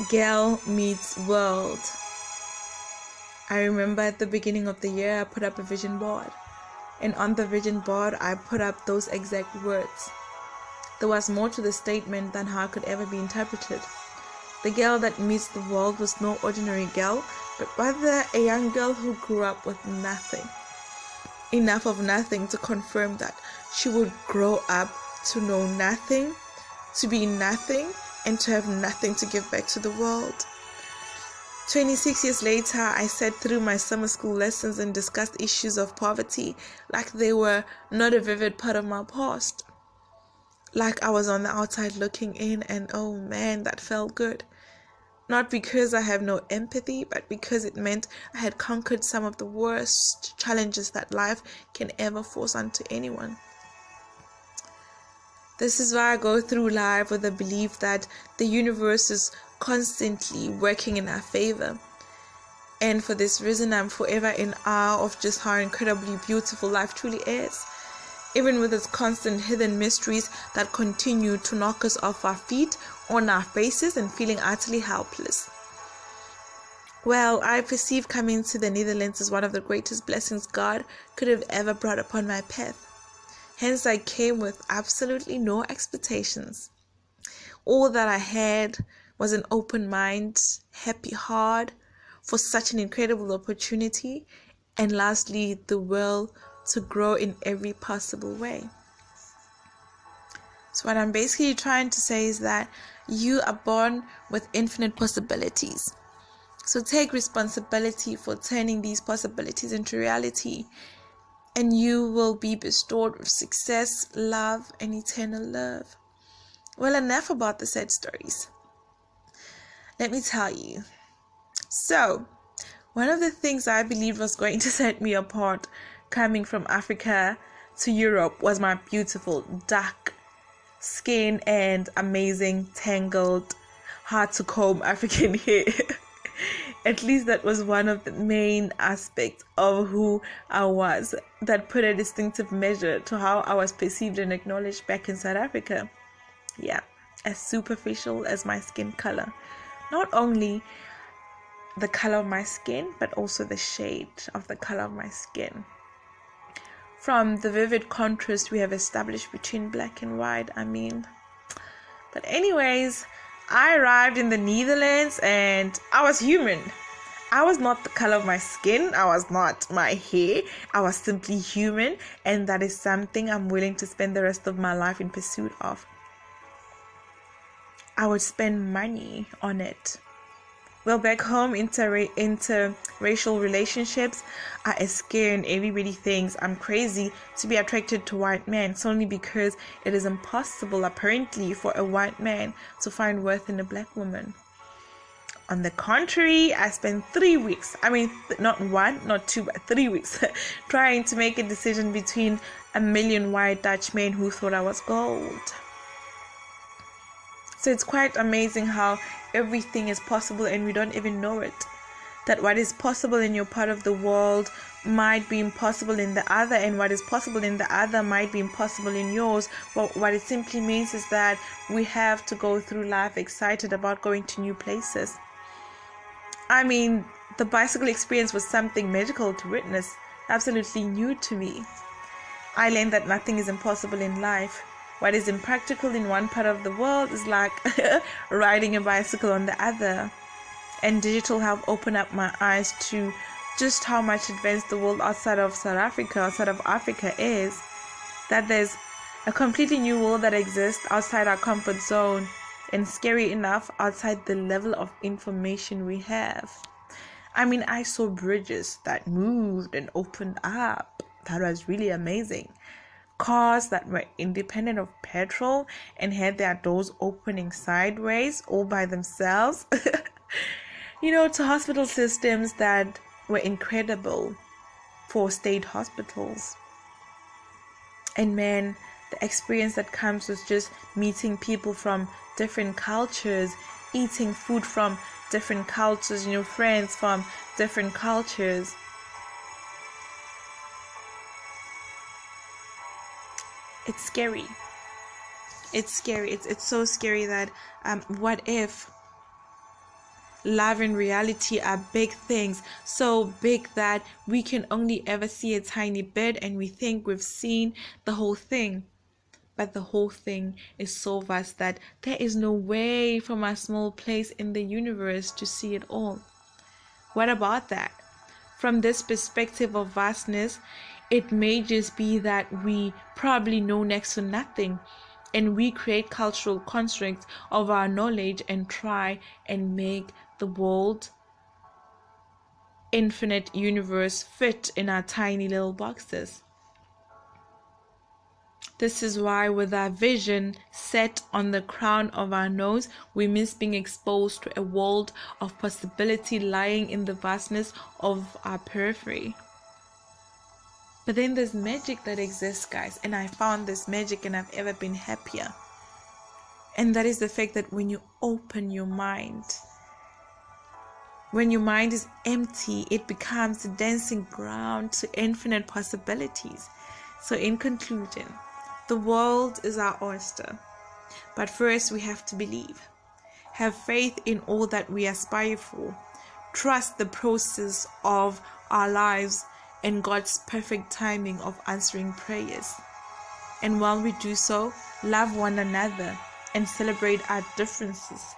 Girl meets world. I remember at the beginning of the year I put up a vision board, and on the vision board I put up those exact words. There was more to the statement than how it could ever be interpreted. The girl that meets the world was no ordinary girl, but rather a young girl who grew up with nothing. Enough of nothing to confirm that she would grow up to know nothing, to be nothing, and to have nothing to give back to the world. 26 years later, I sat through my summer school lessons and discussed issues of poverty like they were not a vivid part of my past. Like I was on the outside looking in, and oh man, that felt good. Not because I have no empathy, but because it meant I had conquered some of the worst challenges that life can ever force onto anyone. This is why I go through life with the belief that the universe is constantly working in our favor. And for this reason, I'm forever in awe of just how incredibly beautiful life truly is, even with its constant hidden mysteries that continue to knock us off our feet, on our faces, and feeling utterly helpless. Well, I perceive coming to the Netherlands as one of the greatest blessings God could have ever brought upon my path. Hence, I came with absolutely no expectations. All that I had was an open mind, happy heart for such an incredible opportunity, and lastly, the will to grow in every possible way. So what I'm basically trying to say is that you are born with infinite possibilities. So take responsibility for turning these possibilities into reality, and you will be bestowed with success, love, and eternal love. Well, enough about the sad stories. Let me tell you. So, one of the things I believed was going to set me apart coming from Africa to Europe was my beautiful dark skin and amazing tangled, hard to comb African hair. At least that was one of the main aspects of who I was that put a distinctive measure to how I was perceived and acknowledged back in South Africa. Yeah, as superficial as my skin color. Not only the color of my skin, but also the shade of the color of my skin. From the vivid contrast we have established between black and white, But anyways, I arrived in the Netherlands and I was human. I was not the color of my skin. I was not my hair. I was simply human, and that is something I'm willing to spend the rest of my life in pursuit of. I would spend money on it. Well, back home, interracial relationships are as scary, and everybody thinks I'm crazy to be attracted to white men solely because it is impossible, apparently, for a white man to find worth in a black woman. On the contrary, I spent 3 weeks, not 1, not 2, but 3 weeks, trying to make a decision between a million white Dutch men who thought I was gold. So it's quite amazing how everything is possible and we don't even know it. That what is possible in your part of the world might be impossible in the other, and what is possible in the other might be impossible in yours. Well, what it simply means is that we have to go through life excited about going to new places. The bicycle experience was something magical to witness, absolutely new to me. I learned that nothing is impossible in life. What is impractical in one part of the world is like riding a bicycle on the other. And digital helped open up my eyes to just how much advanced the world outside of Africa is. That there's a completely new world that exists outside our comfort zone, and scary enough, outside the level of information we have. I saw bridges that moved and opened up. That was really amazing. Cars that were independent of petrol and had their doors opening sideways all by themselves. To hospital systems that were incredible for state hospitals. And man, the experience that comes with just meeting people from different cultures, eating food from different cultures, friends from different cultures. It's scary. It's scary. It's so scary that what if love and reality are big things, so big that we can only ever see a tiny bit and we think we've seen the whole thing. But the whole thing is so vast that there is no way from a small place in the universe to see it all. What about that? From this perspective of vastness, it may just be that we probably know next to nothing, and we create cultural constructs of our knowledge and try and make the world, infinite universe fit in our tiny little boxes. This is why, with our vision set on the crown of our nose, we miss being exposed to a world of possibility lying in the vastness of our periphery. But then there's magic that exists, guys, and I found this magic and I've ever been happier. And that is the fact that when you open your mind, when your mind is empty, it becomes a dancing ground to infinite possibilities. So in conclusion, the world is our oyster, but first we have to believe. Have faith in all that we aspire for. Trust the process of our lives and God's perfect timing of answering prayers. And while we do so, love one another and celebrate our differences